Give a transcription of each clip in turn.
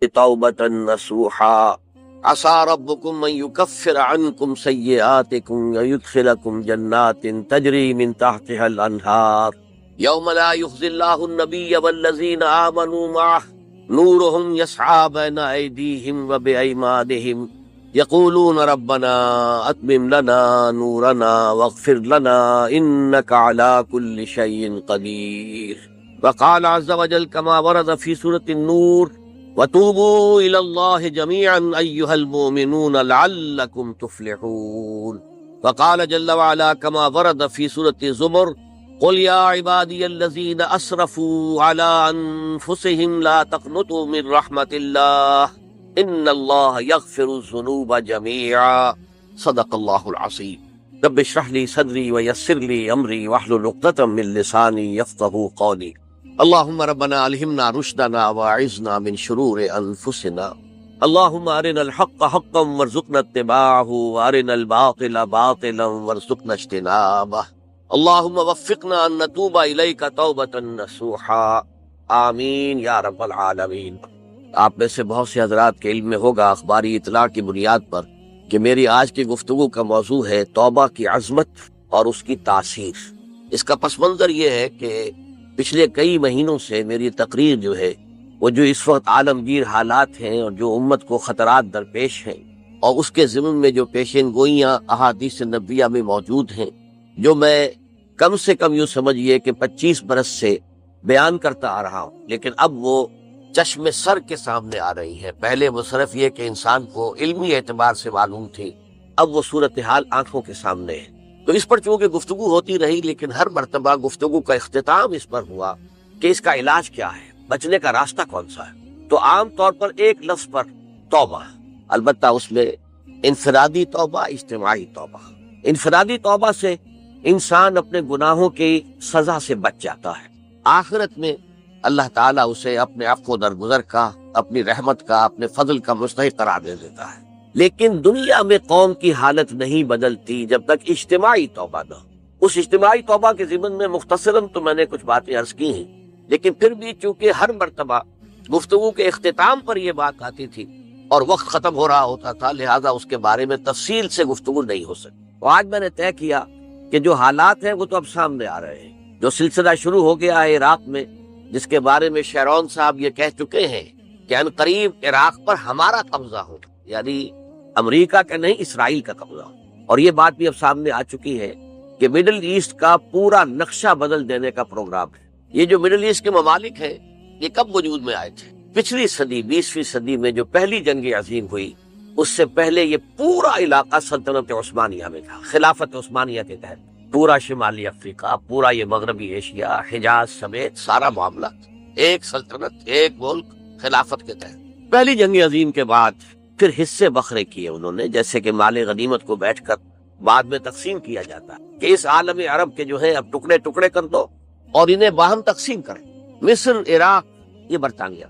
توبة نصوحا عسى ربكم أن يكفر عنكم سيئاتكم ويدخلكم جنات تجري من تحتها الأنهار يوم لا يخزي الله النبي والذين آمنوا معه نورهم يسعى بين أيديهم وبأيمانهم يقولون ربنا أتمم لنا نورنا واغفر لنا إنك على كل شيء قدير. وقال عز وجل كما ورد في سورة النور وتوبوا إلى الله جميعا أيها المؤمنون لعلكم تفلحون. وقال جل وعلا كما ورد في سورة الزمر قل يا عبادي الذين أسرفوا على أنفسهم لا تقنطوا من رحمة الله إن الله يغفر الذنوب جميعا صدق الله العظيم. رب اشرح لي صدري ويسر لي أمري واحلل عقدة من لساني يفقهوا قولي. اللهم ربنا ألهمنا رشدنا واعذنا من شرور أنفسنا. اللهم أرنا الحق حقا وارزقنا اتباعه وأرنا الباطل باطلا وارزقنا اجتنابه. اللهم وفقنا أن نتوب إليك توبة نصوحا آمین یا رب العالمین۔ آپ میں سے بہت سے حضرات کے علم میں ہوگا اخباری اطلاع کی بنیاد پر کہ میری آج کی گفتگو کا موضوع ہے توبہ کی عظمت اور اس کی تاثیر۔ اس کا پس منظر یہ ہے کہ پچھلے کئی مہینوں سے میری تقریر جو ہے وہ جو اس وقت عالمگیر حالات ہیں اور جو امت کو خطرات درپیش ہیں اور اس کے ضمن میں جو پیشین گوئیاں احادیث نبویہ میں موجود ہیں، جو میں کم سے کم یوں سمجھیے کہ 25 برس سے بیان کرتا آ رہا ہوں، لیکن اب وہ چشم سر کے سامنے آ رہی ہے۔ پہلے وہ صرف یہ کہ انسان کو علمی اعتبار سے معلوم تھی، اب وہ صورتحال آنکھوں کے سامنے ہے۔ تو اس پر چونکہ گفتگو ہوتی رہی، لیکن ہر مرتبہ گفتگو کا اختتام اس پر ہوا کہ اس کا علاج کیا ہے، بچنے کا راستہ کون سا ہے۔ تو عام طور پر ایک لفظ پر توبہ، البتہ اس میں انفرادی توبہ، اجتماعی توبہ۔ انفرادی توبہ سے انسان اپنے گناہوں کی سزا سے بچ جاتا ہے، آخرت میں اللہ تعالیٰ اسے اپنے عفو و درگزر کا، اپنی رحمت کا، اپنے فضل کا مستحق قرار دے دیتا ہے۔ لیکن دنیا میں قوم کی حالت نہیں بدلتی جب تک اجتماعی توبہ نہ ہو۔ اس اجتماعی توبہ کے ضمن میں مختصراً تو میں نے کچھ باتیں عرض کی ہیں، لیکن پھر بھی چونکہ ہر مرتبہ گفتگو کے اختتام پر یہ بات آتی تھی اور وقت ختم ہو رہا ہوتا تھا، لہذا اس کے بارے میں تفصیل سے گفتگو نہیں ہو سکتی۔ تو آج میں نے طے کیا کہ جو حالات ہیں وہ تو اب سامنے آ رہے ہیں۔ جو سلسلہ شروع ہو گیا ہے عراق میں، جس کے بارے میں شیرون صاحب یہ کہہ چکے ہیں کہ عنقریب عراق پر ہمارا قبضہ ہو، یعنی امریکہ کا نہیں اسرائیل کا قبضہ ہو، اور یہ بات بھی اب سامنے آ چکی ہے کہ مڈل ایسٹ کا پورا نقشہ بدل دینے کا پروگرام ہے۔ یہ جو مڈل ایسٹ کے ممالک ہیں یہ کب وجود میں آئے تھے؟ پچھلی صدی 20ویں صدی میں جو پہلی جنگ عظیم ہوئی، اس سے پہلے یہ پورا علاقہ سلطنت عثمانیہ میں تھا، خلافت عثمانیہ کے تحت۔ پورا شمالی افریقہ، پورا یہ مغربی ایشیا، حجاز سمیت سارا معاملہ ایک سلطنت، ایک ملک، خلافت کے تحت۔ پہلی جنگ عظیم کے بعد پھر حصے بکھرے کیے انہوں نے، جیسے کہ مال غنیمت کو بیٹھ کر بعد میں تقسیم کیا جاتا ہے کہ اس عالم عرب کے جو ہے اب ٹکڑے ٹکڑے کر دو اور انہیں باہم تقسیم کریں۔ مصر، عراق یہ برطانیہ،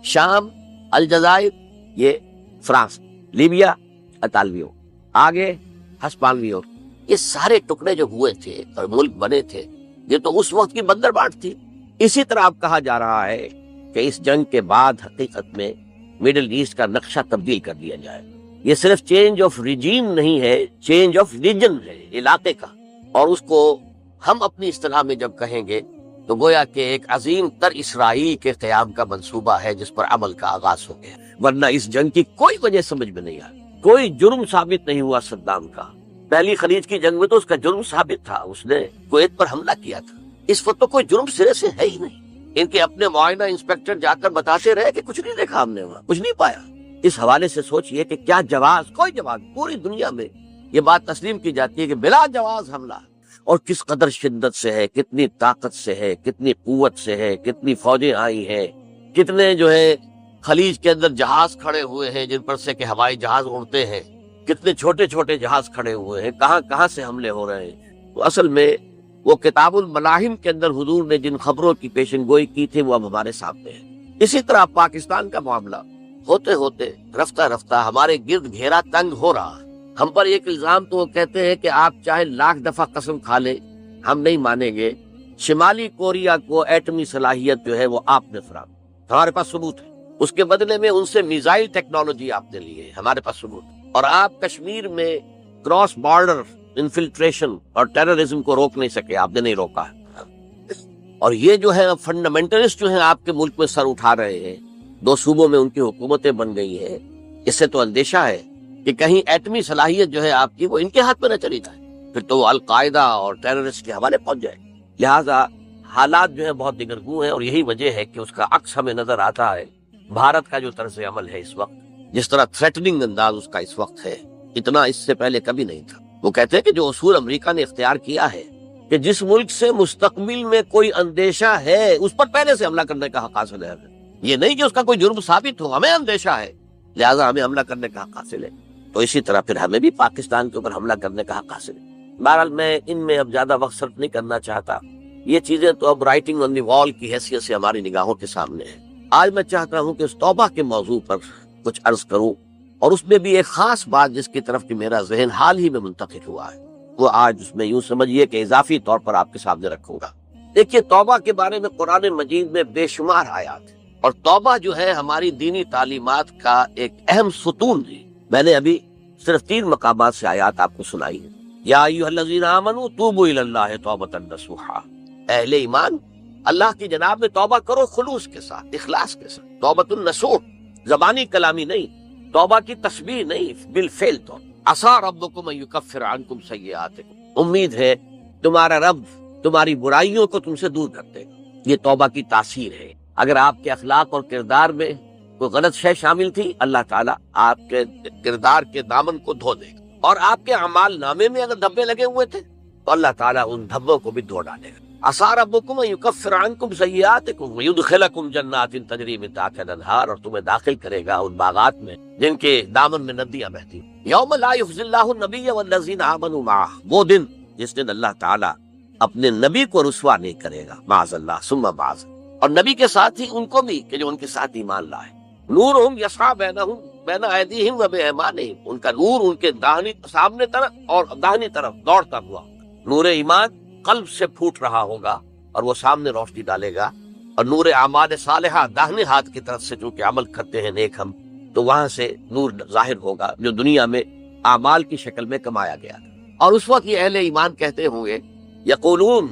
شام، الجزائر یہ فرانس، لیبیا اطالویوں، آگے ہسپانویوں، یہ سارے ٹکڑے جو ہوئے تھے اور ملک بنے تھے، یہ تو اس وقت کی بندرباٹ تھی۔ اسی طرح اب کہا جا رہا ہے کہ اس جنگ کے بعد حقیقت میں مڈل ایسٹ کا نقشہ تبدیل کر دیا جائے۔ یہ صرف چینج آف ریجیم نہیں ہے، چینج آف ریجن ہے، علاقے کا۔ اور اس کو ہم اپنی اصطلاح میں جب کہیں گے تو گویا کہ ایک عظیم تر اسرائیل کے قیام کا منصوبہ ہے جس پر عمل کا آغاز ہو گیا۔ ورنہ اس جنگ کی کوئی وجہ سمجھ میں نہیں آئی، کوئی جرم ثابت نہیں ہوا صدام کا۔ پہلی خلیج کی جنگ میں تو اس کا جرم ثابت تھا، اس نے کویت پر حملہ کیا تھا۔ اس وقت تو کوئی جرم سرے سے ہے ہی نہیں۔ ان کے اپنے معائنہ انسپیکٹر جا کر بتاتے رہے کہ کچھ نہیں دیکھا ہم نے، وہاں کچھ نہیں پایا۔ اس حوالے سے سوچئے کہ کیا جواز، کوئی جواز پوری دنیا میں یہ بات تسلیم کی جاتی ہے کہ بلا جواز حملہ، اور کس قدر شدت سے ہے، کتنی طاقت سے ہے، کتنی قوت سے ہے، کتنی فوجیں آئی ہیں، کتنے جو ہے خلیج کے اندر جہاز کھڑے ہوئے ہیں جن پر سے کہ ہوائی جہاز اڑتے ہیں، کتنے چھوٹے چھوٹے جہاز کھڑے ہوئے ہیں، کہاں کہاں سے حملے ہو رہے ہیں۔ تو اصل میں وہ کتاب الملاحم کے اندر حضور نے جن خبروں کی پیشن گوئی کی تھی وہ اب ہمارے سامنے ہے۔ اسی طرح پاکستان کا معاملہ ہوتے ہوتے رفتہ رفتہ ہمارے گرد گھیرا تنگ ہو رہا۔ ہم پر ایک الزام تو وہ کہتے ہیں کہ آپ چاہے لاکھ دفعہ قسم کھا لیں ہم نہیں مانیں گے، شمالی کوریا کو ایٹمی صلاحیت جو ہے وہ آپ نے فراہم، ہمارے پاس ثبوت ہے۔ اس کے بدلے میں ان سے میزائل ٹیکنالوجی آپ نے لی ہے، ہمارے پاس ثبوت، اور آپ کشمیر میں کراس بارڈر انفلٹریشن اور ٹیررزم کو روک نہیں سکے، آپ نے نہیں روکا ہے۔ اور یہ جو ہے فنڈامنٹلسٹ جو ہیں آپ کے ملک میں سر اٹھا رہے ہیں، 2 صوبوں میں ان کی حکومتیں بن گئی ہیں، اس سے تو اندیشہ ہے کہ کہیں ایٹمی صلاحیت جو ہے آپ کی وہ ان کے ہاتھ میں نہ چلی جائے، پھر تو وہ القاعدہ اور ٹیررسٹ کے حوالے پہنچ جائے۔ لہٰذا حالات جو ہے بہت دگرگوں ہیں، اور یہی وجہ ہے کہ اس کا عکس ہمیں نظر آتا ہے۔ بھارت کا جو طرز عمل ہے اس وقت، جس طرح تھریٹننگ انداز اس کا اس وقت ہے، اتنا اس سے پہلے کبھی نہیں تھا۔ وہ کہتے ہیں کہ جو اصول امریکہ نے اختیار کیا ہے کہ جس ملک سے مستقبل میں کوئی اندیشہ ہے اس پر پہلے سے حملہ کرنے کا حق حاصل ہے، یہ نہیں کہ اس کا کوئی جرم ثابت ہو، ہمیں اندیشہ ہے لہٰذا ہمیں حملہ کرنے کا حق حاصل ہے، تو اسی طرح پھر ہمیں بھی پاکستان کے اوپر حملہ کرنے کا حق حاصل ہے۔ بہرحال میں ان میں اب زیادہ وقت صرف نہیں کرنا چاہتا، یہ چیزیں تو اب رائٹنگ آن دی وال کی حیثیت سے ہماری نگاہوں کے سامنے ہے۔ آج میں چاہتا ہوں کہ اس توبہ کے موضوع پر کچھ عرض کروں، اور اس میں بھی ایک خاص بات جس کی طرف کہ میرا ذہن حال ہی میں منتقل ہوا ہے، وہ آج اس میں یوں سمجھیے کہ اضافی طور پر آپ کے سامنے رکھوں گا۔ دیکھیے، توبہ کے بارے میں قرآن مجید میں بے شمار آیات ہیں، اور توبہ جو ہے ہماری دینی تعلیمات کا ایک اہم ستون ہے۔ میں نے ابھی صرف 3 مقامات سے آیات آپ کو سنائی ہیں۔ یا ایھا الذین آمنوا توبوا الی اللہ توبۃ نصوحا، اہل ایمان اللہ کی جناب میں توبہ کرو خلوص کے ساتھ، اخلاص کے ساتھ۔ توبۃ النصوح، زبانی کلامی نہیں، توبہ کی تسبیح نہیں، بالفعل تو عسیٰ ربکم ان یکفر عنکم سیئاتکم، امید ہے تمہارا رب تمہاری برائیوں کو تم سے دور کر دے گا۔ یہ توبہ کی تاثیر ہے۔ اگر آپ کے اخلاق اور کردار میں کوئی غلط شے شامل تھی، اللہ تعالیٰ آپ کے کردار کے دامن کو دھو دے گا، اور آپ کے اعمال نامے میں اگر دھبے لگے ہوئے تھے تو اللہ تعالیٰ ان دھبوں کو بھی دھو ڈالے گا۔ عسیٰ ربکم ان یکفر عنکم سیئاتکم ویدخلکم جنات تجری من تحتہا الانہار، اور تمہیں داخل کرے گا ان باغات میں جن کے دامن میں ندیاں بہتی۔ یوم لا یخزی اللہ النبی والذین آمنوا معہ، وہ دن جس دن اللہ تعالیٰ اپنے نبی کو رسوا نہیں کرے گا، معاذ اللہ ثم معاذ، اور نبی کے ساتھ ہی ان کو بھی کہ جو ان کے ساتھ ایمان لائے۔ نورہم یسعی بینہم بین ایدیہم و بایمانہم، ان کا نور ان کے داہنی سامنے طرف اور داہنی طرف دوڑتا ہوا، نور ایمان قلب سے پھوٹ رہا ہوگا اور وہ سامنے روشنی ڈالے گا، اور نور اعمال صالحہ داہنے ہاتھ کی طرف سے چونکہ عمل کرتے ہیں نیک ہم، تو وہاں سے نور ظاہر ہوگا جو دنیا میں اعمال کی شکل میں کمایا گیا تھا۔ اور اس وقت یہ اہل ایمان کہتے ہوں گے، یقولون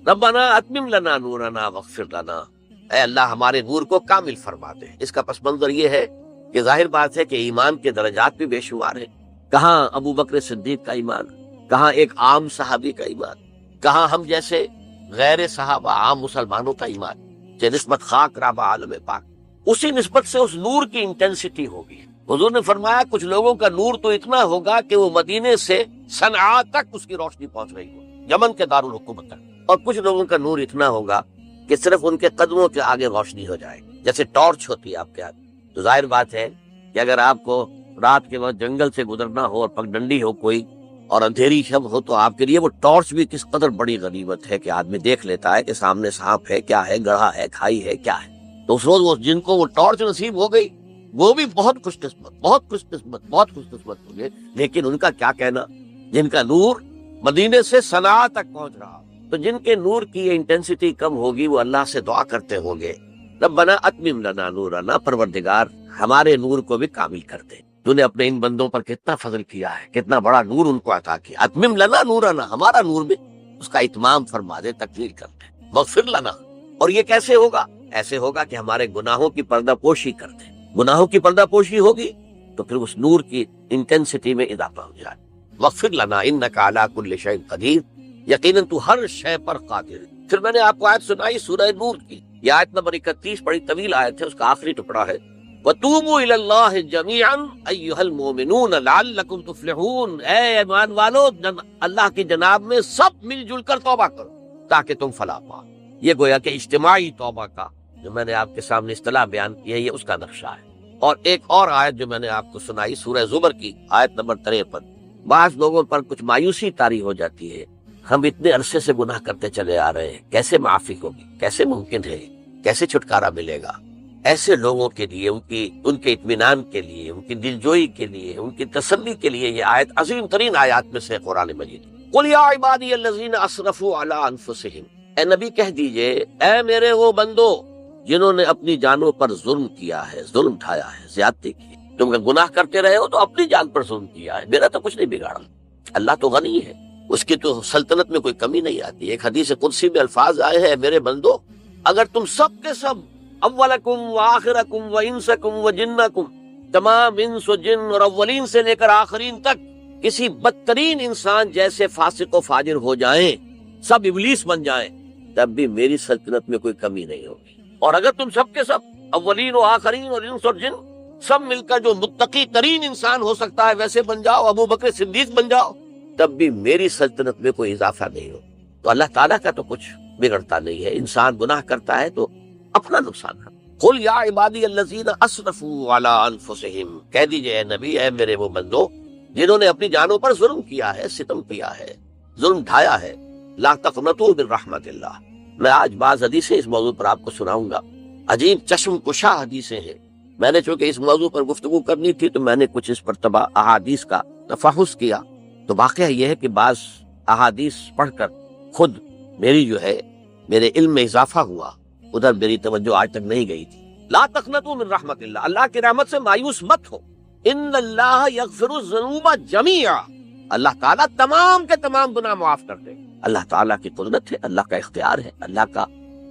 ربنا اتمم لنا نورنا واغفر لنا، اے اللہ ہمارے نور کو کامل فرما دے۔ اس کا پس منظر یہ ہے کہ ظاہر بات ہے کہ ایمان کے درجات بھی بے شمار ہیں، کہاں ابو بکر صدیق کا ایمان، کہاں ایک عام صحابی کا ایمان، کہاں ہم جیسے غیر صحابہ عام مسلمانوں کا ایمان، کہ نسبت خاک رابع عالم پاک، اسی نسبت سے اس نور کی انٹینسٹی ہوگی۔ حضور نے فرمایا کچھ لوگوں کا نور تو اتنا ہوگا کہ وہ مدینے سے صنعاء تک اس کی روشنی پہنچ رہی ہو، یمن کے دارالحکومت تک، اور کچھ لوگوں کا نور اتنا ہوگا کہ صرف ان کے قدموں کے آگے روشنی ہو جائے، جیسے ٹارچ ہوتی ہے آپ کے ہاتھ۔ تو ظاہر بات ہے کہ اگر آپ کو رات کے وقت جنگل سے گزرنا ہو اور پگڈنڈی ہو کوئی اور اندھیری شب ہو، تو آپ کے لیے وہ ٹارچ بھی کس قدر بڑی غنیمت ہے کہ آدمی دیکھ لیتا ہے کہ سامنے سانپ ہے، کیا ہے، گڑھا ہے، کھائی ہے، کیا ہے۔ تو اس روز وہ جن کو وہ ٹارچ نصیب ہو گئی وہ بھی بہت خوش قسمت، بہت خوش قسمت، بہت خوش قسمت ہوں گے۔ لیکن ان کا کیا کہنا جن کا نور مدینے سے صنعاء تک پہنچ رہا، تو جن کے نور کی انٹینسٹی کم ہوگی وہ اللہ سے دعا کرتے ہوں گے، ربنا اتمم لنا نورنا، پروردگار ہمارے نور کو بھی کامل کر دے۔ تو نے اپنے ان بندوں پر کتنا فضل کیا ہے، کتنا بڑا نور ان کو عطا کیا۔ اتمم لنا نورنا، ہمارا نور بھی اس کا اتمام فرما دے، تکمیل کر دے۔ واغفر لنا، اور یہ کیسے ہوگا؟ ایسے ہوگا کہ ہمارے گناہوں کی پردہ پوشی کر دے۔ گناہوں کی پردہ پوشی ہوگی تو پھر اس نور کی انٹینسٹی میں اضافہ ہو جائے۔ واغفر لنا انک علی کل شیء قدیر، یقیناً تو ہر شے پر قادر ہے۔ پھر میں نے آپ کو آیت سنائی سورہ نور کی، یہ آیت نمبر 31، بڑی طویل آیت ہے، اس کا آخری ٹکڑا ہے، وَتُوبُوا إِلَى اللَّهِ جَمِيعًا أَيُّهَا الْمُؤْمِنُونَ لَعَلَّكُمْ تُفْلِحُونَ، اے ایمان والو اللہ کی جناب میں سب مل جل کر توبہ کرو تاکہ تم فلاح پاؤ۔ یہ گویا کہ اجتماعی توبہ کا جو میں نے آپ کے سامنے اصطلاح بیان کی ہے، یہ اس کا نقشہ ہے۔ اور ایک اور آیت جو میں نے آپ کو سنائی سورہ زمر کی آیت نمبر 53، بعض لوگوں پر کچھ مایوسی طاری ہو جاتی ہے، ہم اتنے عرصے سے گناہ کرتے چلے آ رہے ہیں، کیسے معافی ہوگی، کیسے ممکن ہے، کیسے چھٹکارا ملے گا؟ ایسے لوگوں کے لیے ان کے اطمینان کے لیے، ان کی دلجوئی کے لیے، ان کی تسلی کے لیے یہ آیت عظیم ترین آیات میں سے قرآن مجید۔ قل یا عبادی الذین اسرفوا علی انفسہم، اے نبی کہہ دیجئے، اے میرے وہ بندو جنہوں نے اپنی جانوں پر ظلم کیا ہے، ظلم اٹھایا ہے، زیادتی کی ہے۔ تم اگر گناہ کرتے رہے ہو تو اپنی جان پر ظلم کیا ہے، میرا تو کچھ نہیں بگاڑا۔ اللہ تو غنی ہے، اس کی تو سلطنت میں کوئی کمی نہیں آتی۔ ایک حدیث قدسی میں الفاظ آئے ہیں، میرے بندو اگر تم سب کے سب، اولکم و آخرکم و انسکم و جنکم، تمام انس و جن اور اولین سے لے کر آخرین تک کسی بدترین انسان جیسے فاسق و فاجر ہو جائیں، سب ابلیس بن جائیں، تب بھی میری سلطنت میں کوئی کمی نہیں ہوگی۔ اور اگر تم سب کے سب اولین و آخرین اور انس اور جن سب مل کر جو متقی ترین انسان ہو سکتا ہے ویسے بن جاؤ، ابو بکر صدیق بن جاؤ، تب بھی میری سلطنت میں کوئی اضافہ نہیں ہو۔ تو اللہ تعالیٰ کا تو کچھ بگڑتا نہیں ہے، انسان گناہ کرتا ہے تو اپنا نقصان ہے۔ قل یا عبادی الذین اسرفوا علی انفسہم، کہہ دیجئے اے نبی، اے میرے وہ بندو جنہوں نے اپنی جانوں پر ظلم کیا ہے، ستم کیا ہے، ظلم ڈھایا ہے، لا تقنطوا من رحمت اللہ۔ میں آج بعض حدیثیں اس موضوع پر آپ کو سناؤں گا، عجیب چشم کشا حدیثیں ہیں۔ میں نے چونکہ اس موضوع پر گفتگو کرنی تھی تو میں نے کچھ اس پر احادیث کا تفحص کیا، تو واقعہ یہ ہے کہ بعض احادیث پڑھ کر خود میری جو ہے میرے علم میں اضافہ ہوا، ادھر میری توجہ آج تک نہیں گئی تھی۔ لا تقنطوا من رحمت اللہ، اللہ کی رحمت سے مایوس مت ہو۔ ان اللہ یغفر الذنوب جميعا، اللہ تعالیٰ تمام کے تمام گناہ معاف کر دے۔ اللہ تعالیٰ کی قدرت ہے، اللہ کا اختیار ہے، اللہ کا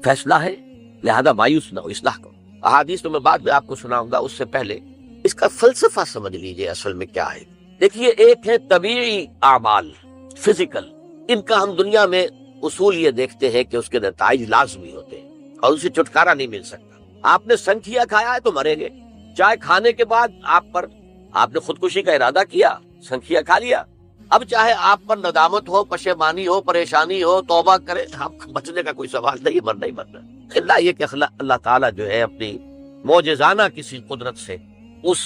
فیصلہ ہے، لہذا مایوس نہ ہو، اصلاح کرو۔ احادیث تو میں بعد میں آپ کو سناؤں گا، اس سے پہلے اس کا فلسفہ سمجھ لیجئے اصل میں کیا ہے۔ دیکھیے، ایک ہے طبیعی اعمال، فزیکل، ان کا ہم دنیا میں اصول یہ دیکھتے ہیں کہ اس کے نتائج لازمی ہوتے ہیں اور اسے چھٹکارا نہیں مل سکتا۔ آپ نے سنکھیا کھایا ہے تو مریں گے، چائے کھانے کے بعد آپ نے خودکشی کا ارادہ کیا، سنکھیا کھا لیا، اب چاہے آپ پر ندامت ہو، پشیمانی ہو، پریشانی ہو، توبہ کرے، آپ بچنے کا کوئی سوال نہیں، مرنا ہی مرنا۔ اللہ یہ کہ اللہ تعالیٰ جو ہے اپنی معجزانہ کسی قدرت سے اس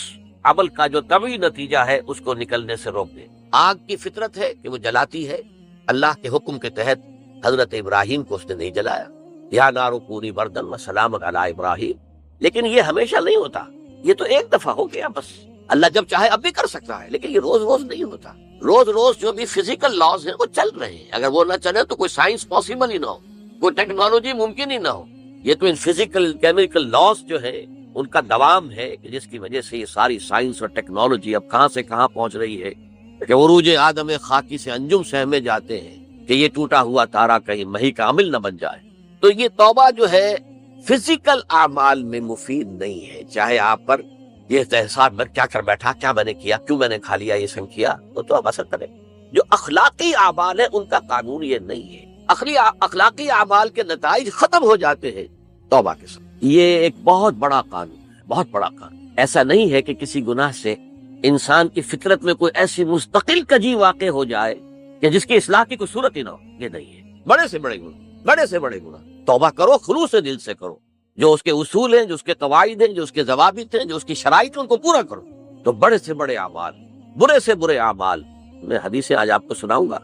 عمل کا جو طبعی نتیجہ ہے اس کو نکلنے سے روک دے۔ آگ کی فطرت ہے کہ وہ جلاتی ہے، اللہ کے حکم کے تحت حضرت ابراہیم کو اس نے نہیں جلایا، یا نار کونی بردن وسلام علی ابراہیم، لیکن یہ ہمیشہ نہیں ہوتا، یہ تو ایک دفعہ ہو گیا بس۔ اللہ جب چاہے اب بھی کر سکتا ہے، لیکن یہ روز روز نہیں ہوتا۔ روز روز جو بھی فزیکل لاز ہیں وہ چل رہے ہیں، اگر وہ نہ چلے تو کوئی سائنس پاسبل ہی نہ ہو، کوئی ٹیکنالوجی ممکن ہی نہ ہو۔ یہ تو ان فزیکل کیمیکل لاز جو ہے ان کا دوام ہے کہ جس کی وجہ سے یہ ساری سائنس اور ٹیکنالوجی اب کہاں سے کہاں پہنچ رہی ہے کہ عروج آدم خاکی سے انجم سہمے جاتے ہیں کہ یہ ٹوٹا ہوا تارا کہیں مہی کا عمل نہ بن جائے۔ تو یہ توبہ جو ہے فزیکل اعمال میں مفید نہیں ہے، چاہے آپ پر یہ احساس میں کیا کر بیٹھا، کیا میں نے کیا، کیوں میں نے کھا لیا یہ سنکھیا، تو اب اثر کرے۔ جو اخلاقی اعمال ہے ان کا قانون یہ نہیں ہے، اخلاقی اعمال کے نتائج ختم ہو جاتے ہیں توبہ کے ساتھ۔ یہ ایک بہت بڑا قانون، بہت بڑا قانون۔ ایسا نہیں ہے کہ کسی گناہ سے انسان کی فطرت میں کوئی ایسی مستقل کجی واقع ہو جائے کہ جس کی اصلاح کی کوئی صورت ہی نہ ہو، یہ نہیں ہے۔ بڑے سے بڑے گناہ، بڑے سے بڑے گناہ توبہ کرو، خلوص دل سے کرو، جو اس کے اصول ہیں، جو اس کے قواعد ہیں، جو اس کے ضوابط ہیں، جو اس کی شرائط ہیں، ان کو پورا کرو۔ تو بڑے سے بڑے اعمال، برے سے برے اعمال، میں حدیثیں آج آپ کو سناؤں گا،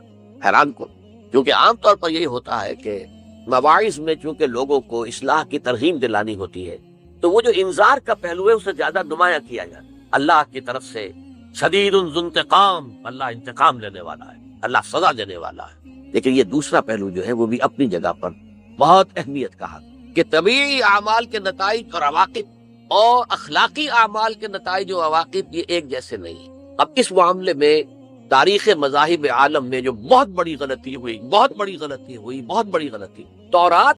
حیران کو، کیونکہ عام طور پر یہی ہوتا ہے کہ مواعظ میں چونکہ لوگوں کو اصلاح کی ترغیب دلانی ہوتی ہے تو وہ جو انذار کا پہلو ہے اسے زیادہ نمایاں کیا جاتا ہے۔ اللہ کی طرف سے شدید ذو انتقام، اللہ انتقام لینے والا ہے، اللہ سزا دینے والا ہے۔ لیکن یہ دوسرا پہلو جو ہے وہ بھی اپنی جگہ پر بہت اہمیت کا حق کہ طبیعی اعمال کے نتائج اور عواقب اور اخلاقی اعمال کے نتائج و عواقب یہ ایک جیسے نہیں۔ اب اس معاملے میں تاریخ مذاہب عالم میں جو بہت بڑی غلطی ہوئی، تورات